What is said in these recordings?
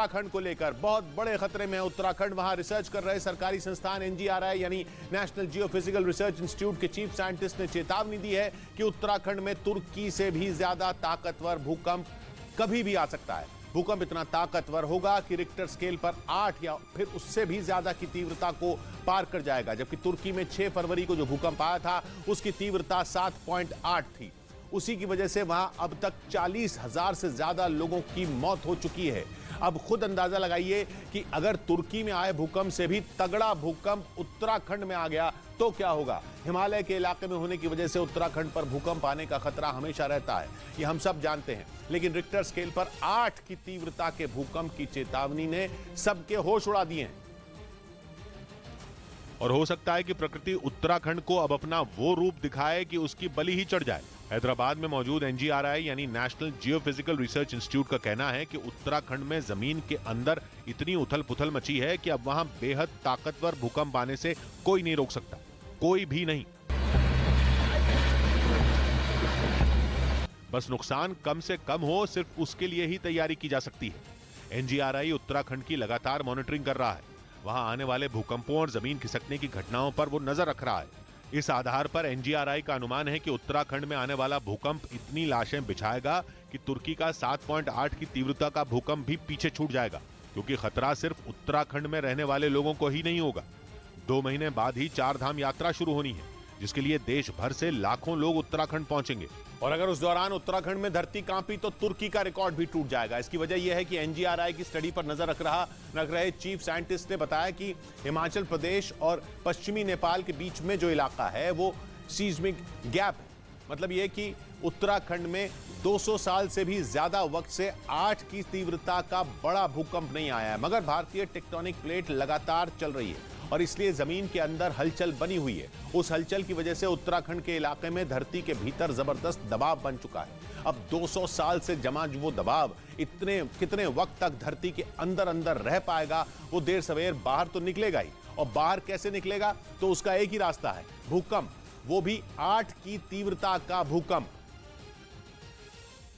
उत्तराखंड को लेकर बहुत बड़े खतरे में है उत्तराखंड। वहां रिसर्च कर रहे सरकारी संस्थान एनजीआरआई यानी नेशनल जियोफिजिकल रिसर्च इंस्टीट्यूट के चीफ साइंटिस्ट ने चेतावनी दी है कि उत्तराखंड में तुर्की से भी ज्यादा ताकतवर भूकंप कभी भी आ सकता है। भूकंप इतना ताकतवर होगा कि रिक्टर स्केल पर 8 या फिर उससे भी ज्यादा की तीव्रता को पार कर जाएगा, जबकि तुर्की में 6 फरवरी को जो भूकंप आया था उसकी तीव्रता 7.8 थी। उसी की वजह से वहां अब तक 40,000 से ज्यादा लोगों की मौत हो चुकी है। अब खुद अंदाजा लगाइए कि अगर तुर्की में आए भूकंप से भी तगड़ा भूकंप उत्तराखंड में आ गया तो क्या होगा। हिमालय के इलाके में होने की वजह से उत्तराखंड पर भूकंप आने का खतरा हमेशा रहता है, ये हम सब जानते हैं। लेकिन रिक्टर स्केल पर 8 की तीव्रता के भूकंप की चेतावनी ने सबके होश उड़ा दिए हैं। और हो सकता है कि प्रकृति उत्तराखंड को अब अपना वो रूप दिखाए कि उसकी बलि ही चढ़ जाए। हैदराबाद में मौजूद एनजीआरआई यानी नेशनल जियोफिजिकल रिसर्च इंस्टीट्यूट का कहना है कि उत्तराखंड में जमीन के अंदर इतनी उथल-पुथल मची है कि अब वहां बेहद ताकतवर भूकंप आने से कोई नहीं रोक सकता, कोई भी नहीं। बस नुकसान कम से कम हो, सिर्फ उसके लिए ही तैयारी की जा सकती है। एनजीआरआई उत्तराखंड की लगातार मॉनिटरिंग कर रहा है। वहां आने वाले भूकंपों और जमीन खिसकने की घटनाओं पर वो नजर रख रहा है। इस आधार पर एनजीआरआई का अनुमान है कि उत्तराखंड में आने वाला भूकंप इतनी लाशें बिछाएगा कि तुर्की का 7.8 की तीव्रता का भूकंप भी पीछे छूट जाएगा, क्योंकि खतरा सिर्फ उत्तराखंड में रहने वाले लोगों को ही नहीं होगा। 2 महीने बाद ही 4 धाम यात्रा शुरू होनी है, जिसके लिए देश भर से लाखों लोग उत्तराखंड पहुंचेंगे। और अगर उस दौरान उत्तराखंड में धरती कांपी तो तुर्की का रिकॉर्ड भी टूट जाएगा। इसकी वजह यह है कि एनजीआरआई की स्टडी पर नजर रख रहे चीफ साइंटिस्ट ने बताया कि हिमाचल प्रदेश और पश्चिमी नेपाल के बीच में जो इलाका है वो सीस्मिक गैप है। मतलब यह कि उत्तराखंड में 200 साल से भी ज्यादा वक्त से 8 की तीव्रता का बड़ा भूकंप नहीं आया है, मगर भारतीय टेक्टोनिक प्लेट लगातार चल रही है और इसलिए जमीन के अंदर हलचल बनी हुई है। उस हलचल की वजह से उत्तराखंड के इलाके में धरती के भीतर जबरदस्त दबाव बन चुका है। अब 200 साल से जमा वो दबाव कितने वक्त तक धरती के अंदर अंदर रह पाएगा, वो देर सवेर बाहर तो निकलेगा ही। और बाहर कैसे निकलेगा, तो उसका एक ही रास्ता है, भूकंप, वो भी 8 की तीव्रता का भूकंप।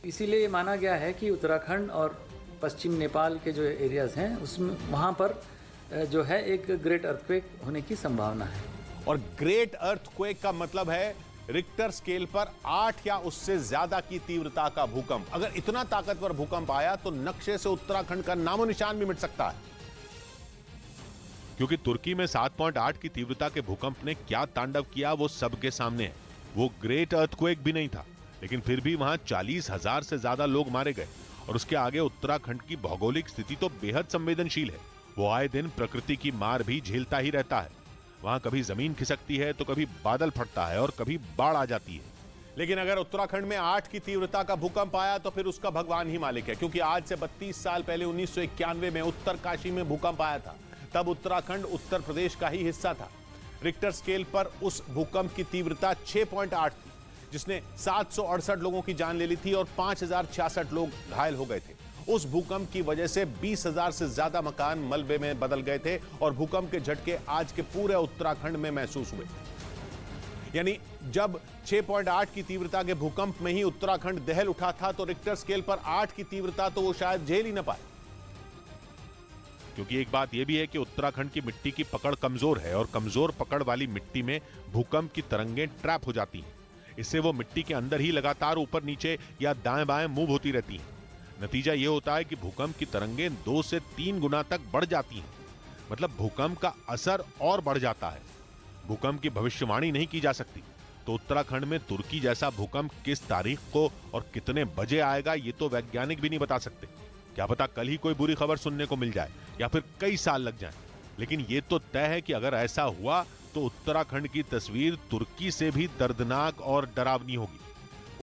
इसीलिए ये माना गया है कि उत्तराखंड और पश्चिम नेपाल के जो एरियाज हैं उसमें वहाँ पर जो है एक ग्रेट अर्थक्वेक होने की संभावना है। और ग्रेट अर्थक्वेक का मतलब है रिक्टर स्केल पर 8 या उससे ज्यादा की तीव्रता का भूकंप। अगर इतना ताकतवर भूकंप आया तो नक्शे से उत्तराखंड का नामो निशान भी मिट सकता है। क्योंकि तुर्की में 7.8 की तीव्रता के भूकंप ने क्या तांडव किया वो सबके सामने है। वो ग्रेट अर्थक्वेक भी नहीं था, लेकिन फिर भी वहां 40,000 से ज्यादा लोग मारे गए। और उसके आगे उत्तराखंड की भौगोलिक स्थिति तो बेहद संवेदनशील है। वो आए दिन प्रकृति की मार भी झेलता ही रहता है। वहां कभी जमीन खिसकती है तो कभी बादल फटता है और कभी बाढ़ आ जाती है। लेकिन अगर उत्तराखंड में 8 की तीव्रता का भूकंप आया तो फिर उसका भगवान ही मालिक है, क्योंकि आज से 32 साल पहले 1991 में उत्तरकाशी में भूकंप आया था। तब उत्तराखंड उत्तर प्रदेश का ही हिस्सा था। रिक्टर स्केल पर उस भूकंप की तीव्रता 6.8 थी, जिसने 768 लोगों की जान ले ली थी और 5,066 लोग घायल हो गए थे। उस भूकंप की वजह से 20,000 से ज्यादा मकान मलबे में बदल गए थे और भूकंप के झटके आज के पूरे उत्तराखंड में महसूस हुए। यानी जब 6.8 की तीव्रता के भूकंप में ही उत्तराखंड दहल उठा था, तो रिक्टर स्केल पर 8 की तीव्रता तो वो शायद झेल ही न पाए। क्योंकि एक बात यह भी है कि उत्तराखंड की मिट्टी की पकड़ कमजोर है और कमजोर पकड़ वाली मिट्टी में भूकंप की तरंगें ट्रैप हो जाती हैं। इससे वो मिट्टी के अंदर ही लगातार ऊपर नीचे या दाएं बाएं मूव होती रहती हैं। नतीजा यह होता है कि भूकंप की तरंगें 2 से 3 गुना तक बढ़ जाती हैं। मतलब भूकंप का असर और बढ़ जाता है। भूकंप की भविष्यवाणी नहीं की जा सकती। तो उत्तराखंड में तुर्की जैसा भूकंप किस तारीख को और कितने बजे आएगा, ये तो वैज्ञानिक भी नहीं बता सकते। क्या पता कल ही कोई बुरी खबर सुनने को मिल जाए या फिर कई साल लग जाएं। लेकिन ये तो तय है कि अगर ऐसा हुआ तो उत्तराखंड की तस्वीर तुर्की से भी दर्दनाक और डरावनी होगी।